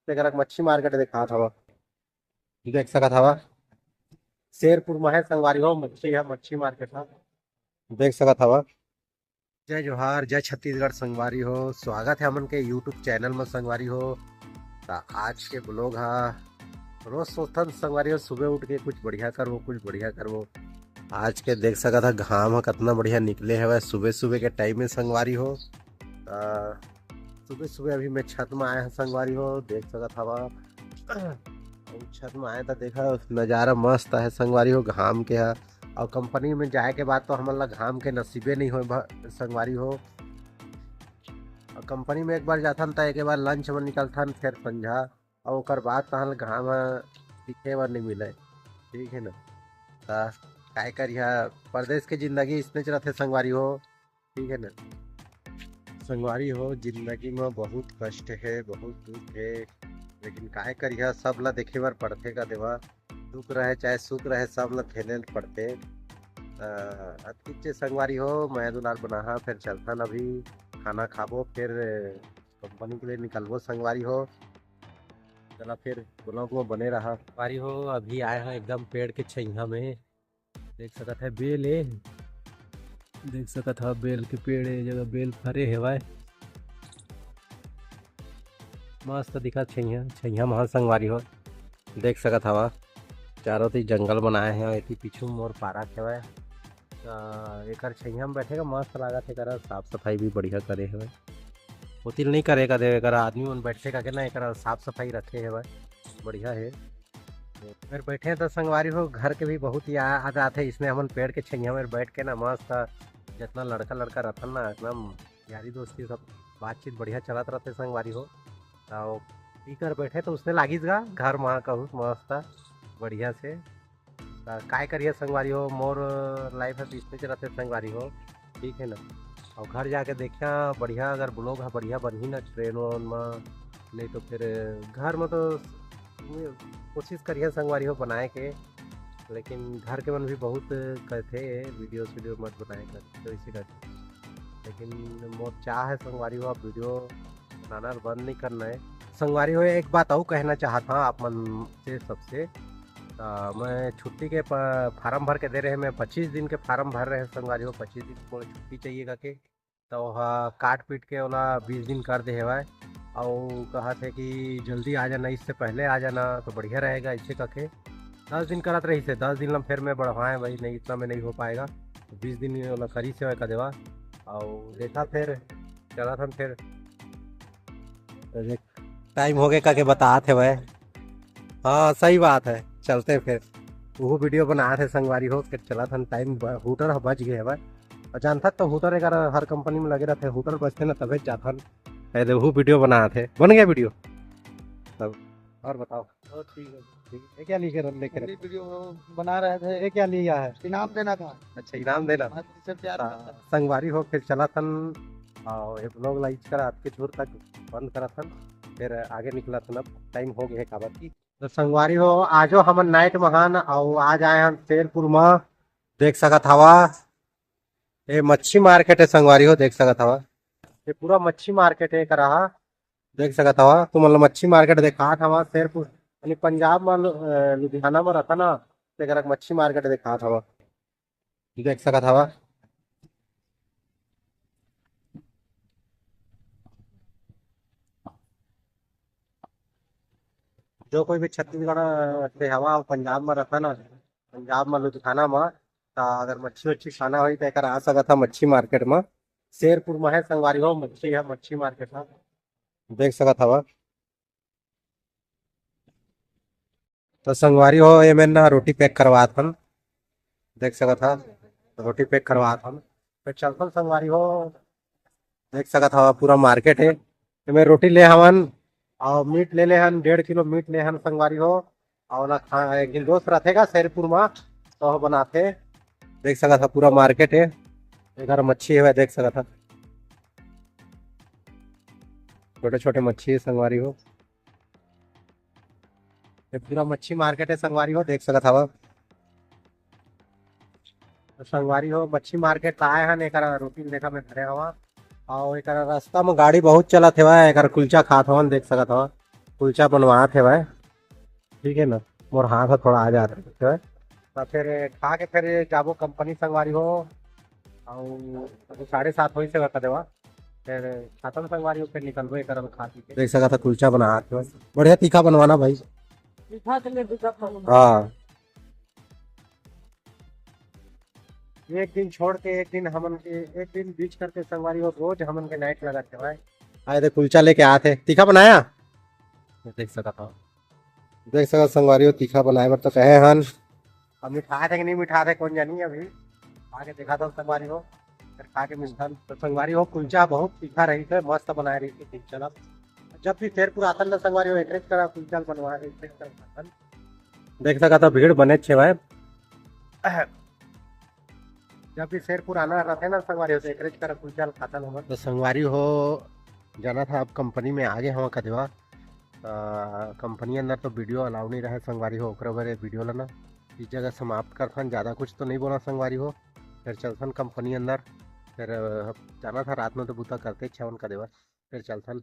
तेकरा के मच्छी मार्केट दिखात हवा। देख सकत हवा शेरपुर में है संगवारी हो मच्छी है मच्छी मार्केट है। देख सकत हवा। जय जोहार जय छत्तीसगढ़ संगवारी हो। स्वागत है हमन के यूट्यूब चैनल में संगवारी हो। आज के ब्लॉग हा रोज सोचथन संगवारी हो सुबह उठ के कुछ बढ़िया करवो कुछ बढ़िया करवो। आज के देख सकत हा घाम हा कितना बढ़िया निकले हवे सुबह सुबह के टाइम में संगवारी हो। सुबह सुबह अभी मैं छत में आया संगवारी हो देख सकत हवा। छत में आए तो देखा नज़ारा मस्त है संगवारी हो घाम के है। और कंपनी में जाए के बाद तो हमन ला घाम के नसीबे नहीं हो संगवारी हो। और कंपनी में एक बार जाथन तो एक बार लंच में निकलथन फिर संझा और ओकर बाद तहन घाम दिखे बर नहीं मिले। ठीक है ना। काय करिया परदेश के जिंदगी इसने चलते संगवारी हो। ठीक है ना संगवारी हो जिंदगी में बहुत कष्ट है बहुत दुख है लेकिन काय करिया सब ला देखे बर पड़थे का देवा। दुख रहे चाहे सुख रहे सब ला झेले पड़ते। अच्छे संगवारी हो मैं दुलार बना फिर चलथन अभी खाना खाबो फिर कंपनी के लिए निकलबो संगवारी हो। चला फिर ब्लॉग में बने रहा संगवारी हो। अभी आए हैं एकदम पेड़ के छैया में देख सकत है बेल है। देख सकत है बेल के पेड़ है जगह बेल फरे हेवाय मस्त दिखत छैया छैया महा संगवारी हो। देख सकत हवा चारों तीर जंगल बनाए हैं एती पीछू मोर पार्क हेवय। एकर छैया में बैठेगा मस्त लागत है। साफ सफाई भी बढ़िया करे हेवय उतिल नहीं करेगा दे एकर आदमी मन बैठे का के ना एकर साफ सफाई रखे हेवय बढ़िया है। फिर बैठे तो संगवारी हो घर के भी बहुत याद आते इसमें हमन पेड़ के छैया में बैठ के ना मस्त जितना लड़का लड़का रहता ना एकदम यारी दोस्ती सब बातचीत बढ़िया चलत रहते संगवारी हो। तो पी कर बैठे तो उसने लागिस गा घर वहाँ कहूँ मस्त बढ़िया से। काय करिए संगवारी हो मोर लाइफ है इसमें चलते संगवारी हो। ठीक है ना। और घर जाके देखा बढ़िया अगर ब्लॉग है बढ़िया बनी ना ट्रेन में नहीं तो फिर घर में तो कोशिश करिए संगवारी हो बनाए के। लेकिन घर के मन भी बहुत कहते वीडियो मत बनाए कर तो इसी करके। लेकिन मोर चाह है संगवारी हो आप वीडियो बनाना बंद नहीं करना है संगवारी हो। एक बात और कहना चाहता हूँ आप मन से सबसे। मैं छुट्टी के फार्म भर के दे रहे मैं 25 दिन के फार्म भर रहे हैं संगवारी हो। 25 दिन को छुट्टी चाहिएगा के तो काट पीट के ओला 20 दिन कर दे हेवाय। और कहा थे कि जल्दी आ जाना इससे पहले आ जाना तो बढ़िया रहेगा ऐसे कहे 10 दिन करत रही से 10 दिन ला फिर मैं बढ़वाएँ भाई नहीं इतना में नहीं हो पाएगा 20 दिन वाला करी से का देवा। और देखा फिर चला था फिर टाइम हो गया का के बता थे भाई। हाँ सही बात है चलते फिर वो वीडियो बना थे संगवारी हो फिर चला था टाइम हूटर बच गए भाई। और जानता तो हूटर एक हर कंपनी में लगे रहते हूटर बचते ना तभी जाता पहले वो वीडियो बना थे बन गया वीडियो तब। और बताओ ठीक है ठीक है क्या लिखे लेके वीडियो बना रहे थे। ये क्या लिया है इनाम देना था। अच्छा इनाम देना इससे प्यार करता है। संगवारी हो फिर चला था और एक ब्लॉग लाइक करा आज के छोर तक बंद करा था फिर आगे निकला था अब टाइम हो गया काबर की। तो संगवारी हो आजो हमन नाइट महान और आज आए हम शेरपुर में देख सकत हवा। ये मच्छी मार्केट है संगवारी हो देख सकत हवा। ये पूरा मच्छी मार्केट है करा देख सकत हवा तुम मतलब मच्छी मार्केट देखा हवा शेरपुर यानी पंजाब में लुधियाना में रहता ना तेरा मच्छी मार्केट देखा हवा देख सकत हवा। जो कोई भी छत्तीसगढ़ से हवा पंजाब में रहता ना पंजाब में लुधियाना में तो अगर मच्छी वच्छी खाना हो तो एक आ सकता मच्छी मार्केट में शेरपुर में है संगवारी हो मच्छी है मच्छी मार्केट है देख सकत हवा। तो संगवारी हो ये मैंने रोटी पैक करवा था देख सकत था रोटी पैक करवा था फिर चलता संगवारी हो देख सकत हवा पूरा मार्केट है। मैं रोटी ले हवन और मीट ले ले हन 1.5 किलो मीट ले हन संगवारी हो। और एक दिन दोस्त रहेगा शेरपुर में तो बनाते देख सकत था पूरा मार्केट है इधर मच्छी है देख सकत था छोटे छोटे मच्छी है संगवारी हो। ये पूरा मच्छी मार्केट है संगवारी हो देख सकत हवा। तो संगवारी हो मच्छी मार्केट आए हन एक रोटी देखा मैं घरे हवा। और एक रास्ता में गाड़ी बहुत चलत हेवा एक कुलचा खात हवन देख सकत हवा कुलचा बनवा थे भाई, ठीक है ना। मोर हाथ है थोड़ा आ जा रहा है तो फिर खा के फिर जाबो कंपनी संगवारी हो। और 7:30 होई से कर देवा, फिर खत्म संगवारी हो, फिर निकलबे करब खा पी के। देख सका था कुलचा बना थे, बढ़िया तीखा बनवाना भाई। मीठा के लिए दूसरा फल। हाँ, एक दिन छोड़ के एक दिन हमन के, एक दिन बीच करके संगवारी हो, रोज हमन के नाइट लगाते भाई। आए थे कुलचा लेके आए थे, तीखा बनाया देख सका था। देख सका संगवारी हो तीखा बनाए बर तो कहे हन। अब मिठा थे कि नहीं मिठा थे कौन जानी, अभी खा के देखा था संगवारी हो, फिर खा के मिठान तो संगवारी हो कुलचा बहुत तीखा रही थे, मस्त बनाए रही थी। चला जब भी शेरपुर आतन न संगवारी हो एड्रेस करा कुलचा बनवा रही थी। देख सका था भीड़ बने छे भाई, जब भी शेरपुर आना रहते ना संगवारी हो तो एक कर कुलचा खाता हो। तो संगवारी हो जाना था, अब कंपनी में आगे हम कदेवा कंपनी अंदर तो वीडियो अलाउ नहीं रहे संगवारी हो, ओकरे बारे वीडियो लेना इस जगह समाप्त करथन। ज़्यादा कुछ तो नहीं बोला संगवारी हो, फिर चलथन कंपनी अंदर। फिर जाना था रात में तो बूता करते छवन का देवा, फिर चलथन।